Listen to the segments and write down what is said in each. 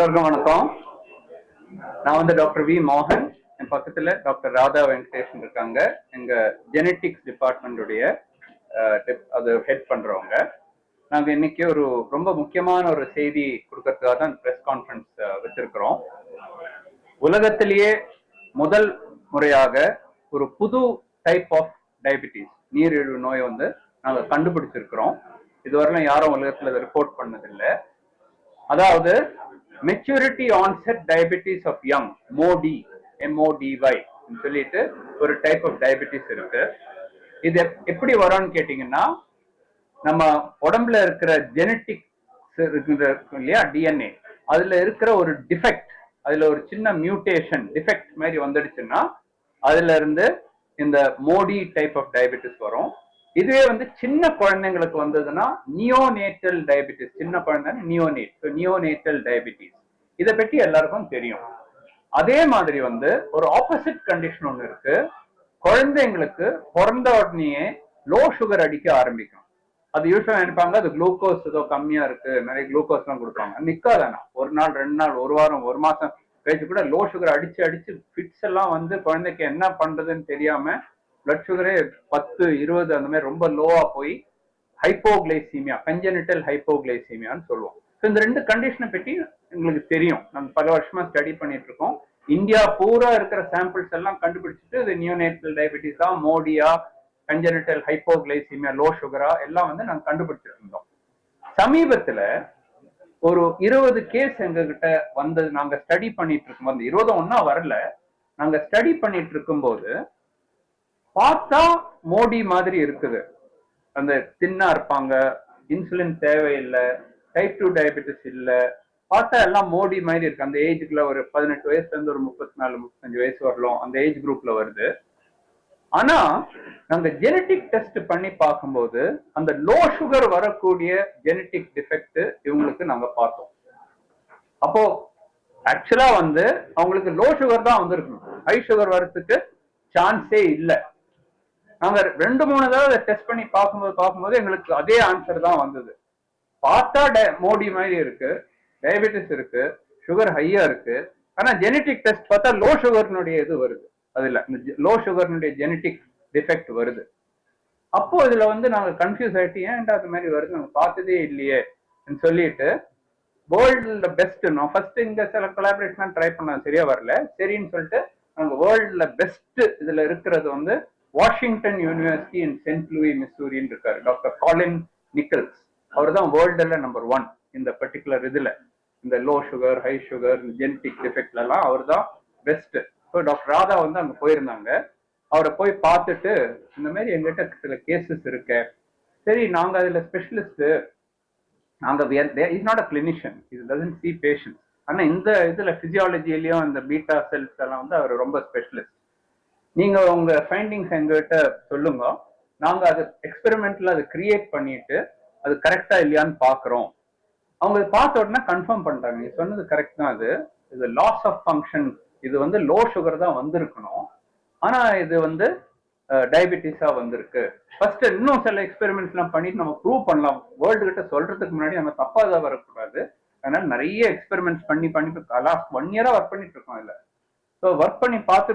எல்லோருக்கும் வணக்கம். நான் வந்து டாக்டர் வி மோகன். என் பக்கத்துல டாக்டர் ராதா வெங்கடேஷன் இருக்காங்க. எங்க ஜெனட்டிக்ஸ் டிபார்ட்மெண்டுடைய அது ஹெட் பண்றவங்க. நாங்க இன்னைக்கு ஒரு ரொம்ப முக்கியமான ஒரு செய்தி கொடுக்கறதுக்காக தான் பிரஸ் கான்ஃபரன்ஸ் வச்சிருக்கிறோம். உலகத்திலேயே முதல் முறையாக ஒரு புது டைப் ஆஃப் டயபிட்டிஸ், நீரிழிவு நோய் வந்து நாங்க கண்டுபிடிச்சிருக்கிறோம். இதுவரையிலும் யாரும் உலகத்துல ரிப்போர்ட் பண்ணதில்லை. அதாவது maturity onset diabetes of young, MODY சொல்லிட்டு ஒரு டைப் ஆஃப் டயபிட்டிஸ் இருக்கு. இது எப்படி வரும்னு கேட்டீங்கன்னா, நம்ம உடம்புல இருக்கிற ஜெனட்டிக்ஸ் இல்லையா, DNA, அதுல இருக்கிற ஒரு டிஃபெக்ட், அதுல ஒரு சின்ன மியூட்டேஷன் டிஃபெக்ட் மாதிரி வந்துடுச்சுன்னா அதுல இருந்து இந்த MODY டைப் ஆஃப் டயபிட்டிஸ் வரும். இதுவே வந்து சின்ன குழந்தைங்களுக்கு வந்ததுன்னா நியோனேட்டல் டயபிட்டிஸ். சின்ன குழந்தை நியோனேட்டல் டயபிட்டிஸ். இதை பற்றி எல்லாருக்கும் தெரியும். அதே மாதிரி வந்து ஒரு ஆப்போசிட் கண்டிஷன் ஒன்று இருக்கு. குழந்தைங்களுக்கு பிறந்த உடனே லோ சுகர் அடிக்க ஆரம்பிக்கும். அது யூஸ்வலா நினைப்பாங்க அது குளுக்கோஸ் ஏதோ கம்மியா இருக்கு, நிறைய குளுக்கோஸ் எல்லாம் கொடுப்பாங்க. நிக்காதானா, ஒரு நாள் 2 நாள், ஒரு வாரம், ஒரு மாசம் கழிச்சு கூட லோ சுகர் அடிச்சு அடிச்சு ஃபிட்ஸ் எல்லாம் வந்து குழந்தைக்கு என்ன பண்றதுன்னு தெரியாம பிளட் சுகரே 10, 20 அந்த மாதிரி ரொம்ப லோவா போய் ஹைப்போகிளைசீமியா, கன்ஜெனிட்டல் ஹைப்போகிளைசீமியான்னு சொல்லுவோம். இந்த ரெண்டு கண்டிஷனை பற்றி எங்களுக்கு தெரியும். நம்ம பல வருஷமா ஸ்டடி பண்ணிட்டு இருக்கோம். இந்தியா பூரா இருக்கிற சாம்பிள்ஸ் எல்லாம் கண்டுபிடிச்சிட்டு இது நியோனேட்டல் டயபிட்டிஸா, மோடியா, கன்ஜெனிட்டல் ஹைப்போகிளைசீமியா, லோ சுகரா எல்லாம் வந்து நாங்க கண்டுபிடிச்சிருந்தோம். சமீபத்துல ஒரு 20 கேஸ் எங்ககிட்ட வந்தது. நாங்க ஸ்டடி பண்ணிட்டு இருக்கும் போது 20 ஒன்னா வரல. நாங்க ஸ்டடி பண்ணிட்டு இருக்கும்போது பார்த்தா மோடி மாதிரி இருக்குது. அந்த தின்னா இருப்பாங்க, இன்சுலின் தேவையில்லை, டைப் 2 டயபிட்டிஸ் இல்லை, பார்த்தா எல்லாம் மோடி மாதிரி இருக்கு. அந்த ஏஜுக்குள்ள ஒரு 18 வயசுல இருந்து ஒரு 34, 35 வயசு வரலாம், அந்த ஏஜ் குரூப்ல வருது. ஆனா நாங்க ஜெனட்டிக் டெஸ்ட் பண்ணி பார்க்கும்போது அந்த லோ சுகர் வரக்கூடிய ஜெனட்டிக் டிஃபெக்ட் இவங்களுக்கு நாங்க பார்த்தோம். அப்போ ஆக்சுவலா வந்து அவங்களுக்கு லோ சுகர் தான் வந்திருக்கணும், ஹை சுகர் வர்றதுக்கு சான்ஸே இல்லை. நாங்க 2-3 தடவை டெஸ்ட் பண்ணி பார்க்கும்போது எங்களுக்கு அதே ஆன்சர் தான் வந்தது. பார்த்தா மோடி மாதிரி இருக்கு, டயபிட்டிஸ் இருக்கு, சுகர் ஹையா இருக்கு. ஆனா ஜெனட்டிக் டெஸ்ட் பார்த்தா லோ சுகர்னுடைய இது வருது, அதுல இந்த லோ சுகர்னுடைய ஜெனட்டிக் டிஃபெக்ட் வருது. அப்போ இதுல வந்து நாங்க கன்ஃபியூஸ் ஆயிட்டு, ஏன்டா அது மாதிரி வருது, நாங்க பார்த்ததே இல்லையே சொல்லிட்டு வேர்ல்டுல பெஸ்ட், நான் ஃபர்ஸ்ட் இங்க சில கொலாபரேஷன் ட்ரை பண்ண, சரியா வரல. சரின்னு சொல்லிட்டு நாங்க வேர்ல்டுல பெஸ்ட் இதுல இருக்கிறது வந்து Washington university in saint Louis, மிசூரின்னு இருக்காரு டாக்டர் காலின் நிக்கல்ஸ். அவர் தான் வேர்ல்டுல நம்பர் 1 இந்த பர்டிகுலர் இதுல, இந்த low sugar, high sugar, genetic டிஃபெக்ட்ல எல்லாம் அவர் தான் பெஸ்ட். ஸோ டாக்டர் ராதா வந்து அங்க போயிருந்தாங்க. அவரை போய் பார்த்துட்டு, இந்த மாதிரி எங்கிட்ட சில கேசஸ் இருக்கு, சரி நாங்க அதுல ஸ்பெஷலிஸ்ட், நாங்க இஸ் நாட் அ கிளினிஷியன், இது டசன்ட் சி பேஷண்ட்ஸ். ஆனா இந்த இதுல பிசியாலஜிலையும் இந்த பீட்டா செல்ஸ் எல்லாம் வந்து அவர் ரொம்ப ஸ்பெஷலிஸ்ட். நீங்க உங்க ஃபைண்டிங்ஸ் எங்ககிட்ட சொல்லுங்க, நாங்க அது எக்ஸ்பெரிமெண்ட்ல அதை கிரியேட் பண்ணிட்டு அது கரெக்டா இல்லையான்னு பாக்குறோம். அவங்க பார்த்த உடனே கன்ஃபார்ம் பண்றாங்க, நீ சொன்னது கரெக்ட் தான், இது லாஸ் ஆஃப் ஃபங்க்ஷன், இது வந்து லோ சுகர் தான் வந்திருக்கணும், ஆனா இது வந்து டயபிட்டிஸா வந்திருக்கு. ஃபர்ஸ்ட் இன்னும் சில எக்ஸ்பெரிமெண்ட்ஸ் எல்லாம் பண்ணிட்டு நம்ம ப்ரூவ் பண்ணலாம். வேர்ல்டு கிட்ட சொல்றதுக்கு முன்னாடி நம்ம தப்பா தான் வரக்கூடாது. அதனால நிறைய எக்ஸ்பெரிமெண்ட்ஸ் பண்ணி லாஸ்ட் 1 இயரா ஒர்க் பண்ணிட்டு இருக்கோம் இல்ல. ஸோ ஒர்க் பண்ணி பார்த்து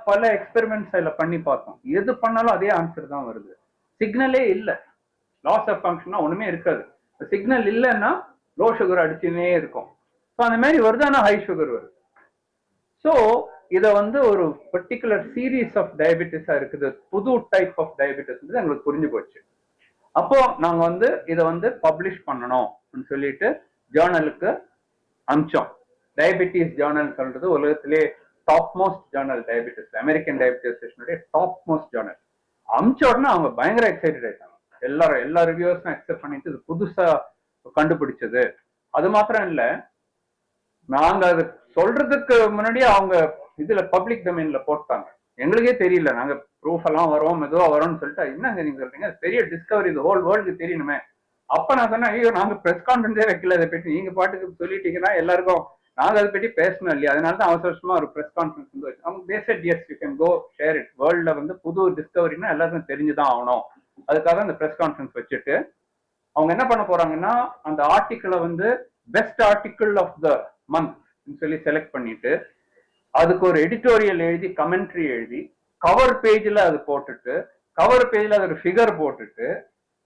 பல எக்ஸ்பெரிமெண்ட்ஸ் அதில் பண்ணி பார்த்தோம். எது பண்ணாலும் அதே ஆன்சர் தான் வருது. சிக்னலே இல்லை, லாஸ் ஆஃப் ஃபங்க்ஷனா ஒண்ணுமே இருக்காது. சிக்னல் இல்லைன்னா லோ சுகர் அடிச்சுனே இருக்கும். ஸோ அந்த மாதிரி வருது, ஆனால் ஹை சுகர் வருது. ஸோ இதை வந்து ஒரு பர்டிகுலர் சீரீஸ் ஆஃப் டயபிட்டிஸா இருக்குது, புது டைப் ஆஃப் டயபிட்டிஸ் எங்களுக்கு புரிஞ்சு போச்சு. அப்போ நாங்க வந்து இதை வந்து பப்ளிஷ் பண்ணணும் சொல்லிட்டு ஜேர்னலுக்கு அனுப்பிச்சோம். டயபிட்டிஸ் ஜேர்னல் சொல்றது உலகத்திலே top most journal, diabetes, American diabetes அசோசியேஷனுடைய டாப் மோஸ்ட் ஜேர்னல். அமிச்ச உடனே அவங்க பயங்கர எக்ஸைட்டட் ஆயிட்டாங்க. எல்லா ரிவ்யூவர்ஸும் அக்செப்ட் பண்ணிட்டு இது புதுசா கண்டுபிடிச்சது. அது மாத்திரம் இல்ல, நாங்க அது சொல்றதுக்கு முன்னாடியே அவங்க இதுல பப்ளிக் டொமைன்ல போட்டாங்க. எங்களுக்கே தெரியல, நாங்க ப்ரூஃப் எல்லாம் வரும், மெதுவா வரும்னு சொல்லிட்டு, என்னங்க நீங்க சொல்றீங்க, பெரிய டிஸ்கவரி, இது ஹோல் வேர்ல்டுக்கு தெரியணுமே. அப்ப நான் சொன்னேன், ஐயோ நாங்க பிரஸ் கான்ஃபரன்ஸே வைக்கல, அதை பற்றி நீங்க பாட்டுக்கு சொல்லிட்டீங்கன்னா எல்லாருக்கும் நாங்க அதை பற்றி பேசணும் இல்லையா, அதனால தான் அவசரமா ஒரு பிரஸ் கான்ஃபரன்ஸ் வந்து வச்சு அவங்க பேசட், yes you can go share it, வேர்ல்ட்ல வந்து புது டிஸ்கவரினா எல்லாருக்கும் தெரிஞ்சுதான் ஆகணும், அதுக்காக அந்த பிரஸ் கான்ஃபரன்ஸ் வச்சுட்டு அவங்க என்ன பண்ண போறாங்கன்னா, அந்த ஆர்டிக்கிளை வந்து best article of the month சொல்லி செலக்ட் பண்ணிட்டு அதுக்கு ஒரு எடிட்டோரியல் எழுதி கமெண்ட்ரி எழுதி கவர் பேஜ்ல அது போட்டுட்டு கவர் பேஜ்ல அது ஒரு ஃபிகர் போட்டுட்டு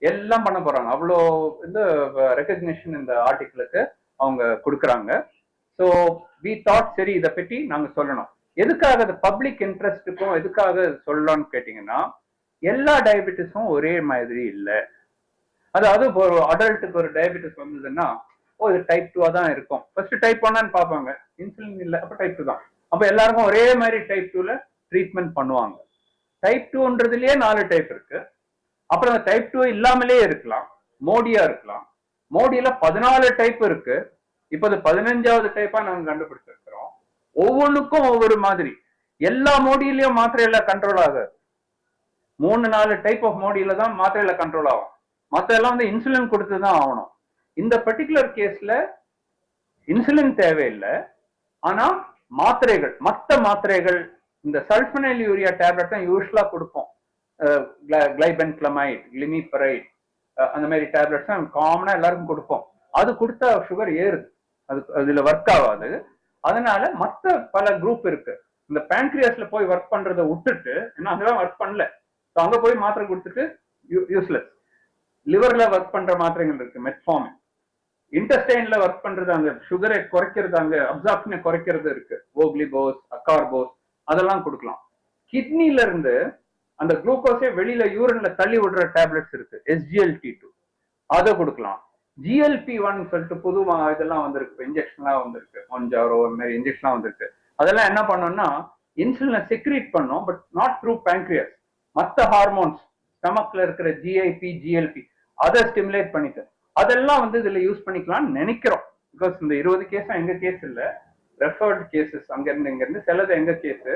எல்லாம் பண்ண போறாங்க. அவ்வளோ இந்த ரெகக்னிஷன் இந்த ஆர்டிக்கிளுக்கு அவங்க கொடுக்குறாங்க. ஸோ வி தாட் சரி இதை பற்றி நாங்க சொல்லணும். எதுக்காக அது பப்ளிக் இன்ட்ரெஸ்ட்டுக்கும் எதுக்காக சொல்லலாம்னு கேட்டீங்கன்னா, எல்லா டயபெட்டிஸும் ஒரே மாதிரி இல்லை. அதாவது ஒரு அடல்ட்டுக்கு ஒரு டயபெட்டிஸ் வந்ததுன்னா, ஓ இது டைப் 2 தான் இருக்கும். ஃபர்ஸ்ட் டைப் 1 பார்ப்பாங்க, இன்சுலின் இல்லை, அப்ப டைப் 2 தான். அப்ப எல்லாருக்கும் ஒரே மாதிரி டைப் 2ல ட்ரீட்மெண்ட் பண்ணுவாங்க. டைப் 2ன்றதுலயே 4 டைப் இருக்கு. அப்புறம் அந்த டைப் 2 இல்லாமலே இருக்கலாம், மோடியா இருக்கலாம். மோடியில 14 டைப் இருக்கு. இப்ப அது 15வது டைப்பா நாங்க கண்டுபிடிச்சிருக்கிறோம். ஒவ்வொன்றுக்கும் ஒவ்வொரு மாதிரி. எல்லா மோடியிலயும் மாத்திரையில கண்ட்ரோல் ஆகாது. 3-4 டைப் ஆஃப் மோடியில தான் மாத்திரையில கண்ட்ரோல் ஆகும். மத்த எல்லாம் வந்து இன்சுலின் கொடுத்து தான் ஆகணும். இந்த பர்டிகுலர் கேஸ்ல இன்சுலின் தேவையில்லை. ஆனா மாத்திரைகள், மற்ற மாத்திரைகள், இந்த சல்பனைல் யூரியா டேப்லெட் தான் யூஸ்வலா கொடுப்போம். கிளைபென்கிளமைட், கிளிமிபரைட், அந்த மாதிரி டேப்லெட்ஸ் தான் காமனா எல்லாருக்கும் கொடுப்போம். அது கொடுத்தா சுகர் ஏறுது, அது அதுல ஒர்க் ஆகாது. அதனால மற்ற பல குரூப் இருக்கு. இந்த பேங்க்ரியாஸ்ல போய் ஒர்க் பண்றதை விட்டுட்டு, ஏன்னா அங்கதான் ஒர்க் பண்ணல, அங்க போய் மாத்திரை கொடுத்துட்டு யூஸ்லெஸ். லிவர்ல ஒர்க் பண்ற மாத்திரைகள் இருக்கு, மெட்ஃபார்மின். இன்டெஸ்டைன்ல ஒர்க் பண்றது, அந்த சுகரை குறைக்கிறது, அங்க அப்சார்ப்ஷனை குறைக்கிறது இருக்கு, ஓக்லிபோஸ், அக்கார்போஸ், அதெல்லாம் கொடுக்கலாம். கிட்னில இருந்து அந்த குளுக்கோஸே வெளியில யூரின்ல தள்ளி விடுற டேப்லெட்ஸ் இருக்கு, SGLT2, அதை கொடுக்கலாம். GLP-1 சொல்லிட்டு புது இதெல்லாம் வந்திருக்கு, இன்ஜெக்ஷன்லாம் வந்திருக்கு, மொஞ்சாரோ மாதிரி இன்ஜெக்ஷன்லாம் வந்திருக்கு. அதெல்லாம் என்ன பண்ணோம்னா இன்சுலினை செக்ரீட் பண்ணும், பட் நாட் த்ரூ பேங்க்ரியாஸ். மற்ற ஹார்மோன்ஸ் ஸ்டமக்ல இருக்கிற GIP, GLP அதை ஸ்டிமுலேட் பண்ணிட்டு அதெல்லாம் வந்து இதுல யூஸ் பண்ணிக்கலாம்னு நினைக்கிறோம். பிகாஸ் இந்த 20 கேஸும் எங்க கேஸ் இல்ல, ரெஃபர்ட் கேசஸ் அங்க இருந்து சிலது எங்க கேஸ்.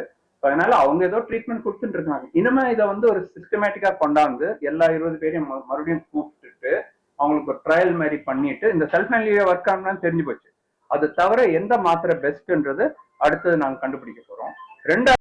அதனால அவங்க ஏதோ ட்ரீட்மெண்ட் கொடுத்துட்டு இருக்காங்க. இனிமே இதை வந்து ஒரு சிஸ்டமேட்டிக்கா கொண்டாந்து எல்லா 20 பேரையும் மறுபடியும் கூப்பிட்டுட்டு அவங்களுக்கு ஒரு ட்ரையல் மாதிரி பண்ணிட்டு, இந்த சல்பனைல் ஒர்க் ஆகணும்னு தெரிஞ்சு போச்சு. அது தவிர எந்த மாத்திரை பெஸ்ட்ன்றது அடுத்தது நாங்க கண்டுபிடிக்க போறோம். 2